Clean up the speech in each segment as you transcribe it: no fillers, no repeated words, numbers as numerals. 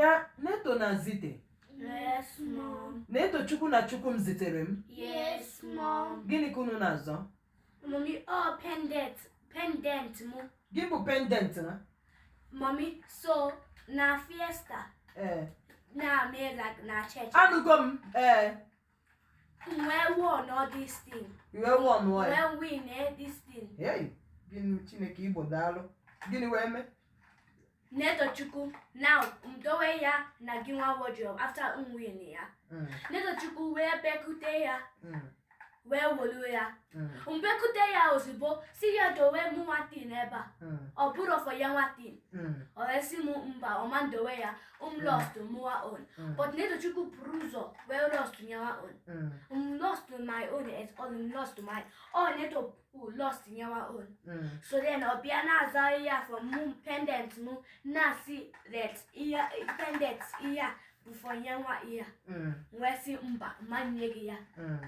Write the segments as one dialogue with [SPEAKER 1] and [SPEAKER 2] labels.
[SPEAKER 1] Ya neto na zite.
[SPEAKER 2] Yes, mom.
[SPEAKER 1] Neto chukwu na chukwu m zitere m.
[SPEAKER 2] Yes, mom.
[SPEAKER 1] Gịnị ka unu na-azọ?
[SPEAKER 2] Mommy, pendant mo.
[SPEAKER 1] Gị bụ pendant ha?
[SPEAKER 2] Mommy, so na fiesta. Na me like na church.
[SPEAKER 1] Anụgo m.
[SPEAKER 2] Where won all this thing?
[SPEAKER 1] Iwe won why?
[SPEAKER 2] When win this thing?
[SPEAKER 1] Hey, gịnị Chineke Igbo daalụ. Gịnị wee mee?
[SPEAKER 2] Neto Chukwu, now mdowe ya na ginwa wardrobe after win ya. Neto Chukwu wee bekute ya. Wee wolu ya. Bekute ya ozugbo si ya dowe mu nwatin ebe a. Ọ bụrụ for ya nwatin. Ọ esi mu mba ọ ma dowe ya lost mụwa own. But Neto Chukwu pụrụ ụzọ wee lost nyawa own. Lost my own is all lost mine. Oh Neto lost nyawa own. So then obia na aza ya for mu pendant mu na si that iya pendant iya before nyawa iya. We see mba man yegi ya.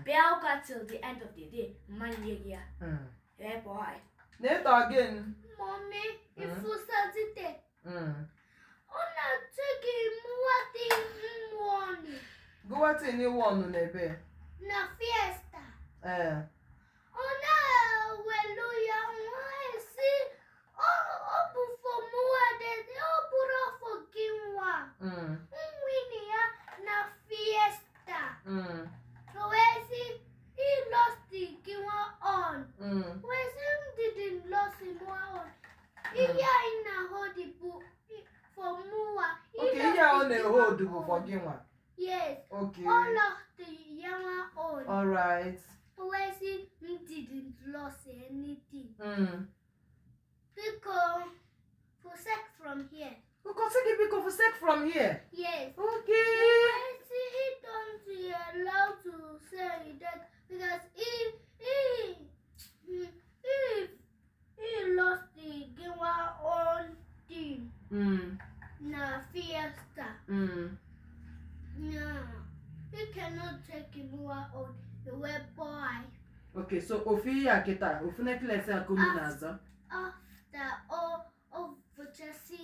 [SPEAKER 2] Belka till the end of the day man yegi ya. Yeah boy.
[SPEAKER 1] Neto again.
[SPEAKER 2] Mommy, if you start it. Ona take muati mwoni.
[SPEAKER 1] Go what any one n'ebe.
[SPEAKER 2] Na fiesta. Ona weluya mwesi. Obu for muade. Obura for kinwa. Mwini ya na fiesta. So wesi he lost the kinwa on. Wesi didn't lost him on. Iya ina hold the book for mua.
[SPEAKER 1] Okay, iya on the hold the book for kinwa.
[SPEAKER 2] Yes.
[SPEAKER 1] Okay.
[SPEAKER 2] All of the Yama on.
[SPEAKER 1] All right.
[SPEAKER 2] Where he didn't lose anything. Because forsake from here.
[SPEAKER 1] Because forsake from here.
[SPEAKER 2] Yes.
[SPEAKER 1] Okay.
[SPEAKER 2] He don't allow to say that because he lost the Gawa on team. Na fiesta. No, he cannot take him out the web boy.
[SPEAKER 1] Okay, so Ofi Akita, Ofunekle say Akuminaza.
[SPEAKER 2] After all of Vuchasi,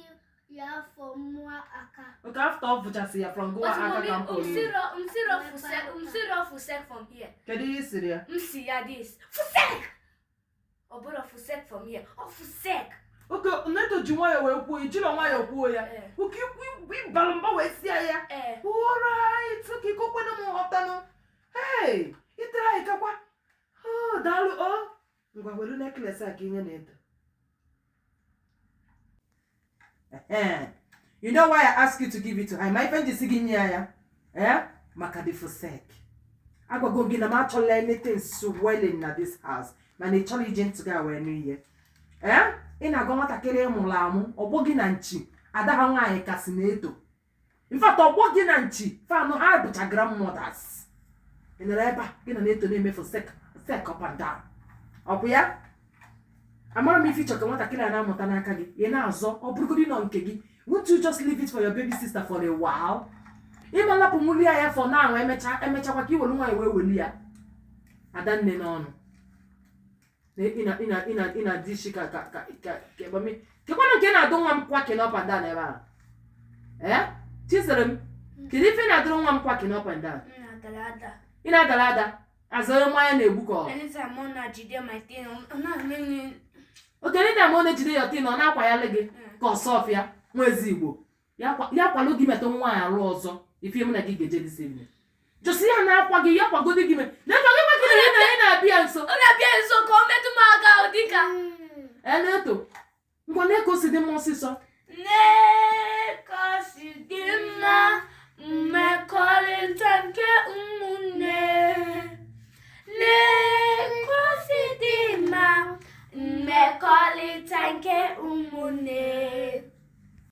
[SPEAKER 2] ya for more aka.
[SPEAKER 1] Okay, after all Vuchasi, ya from Goa Aka Campo.
[SPEAKER 2] Umsiro fusek from here.
[SPEAKER 1] Kedi Syria.
[SPEAKER 2] Umsiya this. Fusek! Obodo fusek from here. Oh, fusek!
[SPEAKER 1] Okay, Neto Jumaya will put you on my boya. Okay, we balamba we see ya. Alright, okay, go when I'm hotano. Hey, it's like a what? Oh, Dalu, oh, we will necklace again. You know why I ask you to give it to her? My friend is singing here. Makadi for sake. I go get a match or anything swelling at this house. My intelligent to go away new year. Ị na-agwa nwatakịrị ịmụrụ amụ ọgbọ gị na nchi ada ha nwaanyị kasị na-eto. In fact, ọgbọ gị na nchi fanụ ha bụcha grandmothers. Ị nọrọ ebe a gị na-eto na-emefu sek up and down. Ọ bụ ya? Amara m ife ịchọ ka nwatakịrị a na-amụta n'aka gị ị na-azọ ọ bụrụgodị nọ nke gị. Won't you just leave it for your baby sister for a while? Ịma lapụ nwuli ya for now emechakwa ka iwelu nwaanyị wee weli ya. Adanne n'ọnụ. Ina dishi ka bami ke kwano nke na do nwa m kwa ke up and down ebe a Chiserem ke di fe na do nwa m kwa ke up and down ina dalada azo ma ya na egbu ko
[SPEAKER 2] anytime mo na jide my thing na me
[SPEAKER 1] okay anytime mo na jide your thing na akwa ya lege ka Sofia nwezi Igbo ya kwalo gi meto nwa ya ru ọzọ ife mu na gi geje this evening just ya na akwa gi ya kwagodi gi me na na-abịa nso. Ọ na-abịa nso ka o metụ m aka dịka. Neto. Ngwa na-eko si dị m ọsịsọ.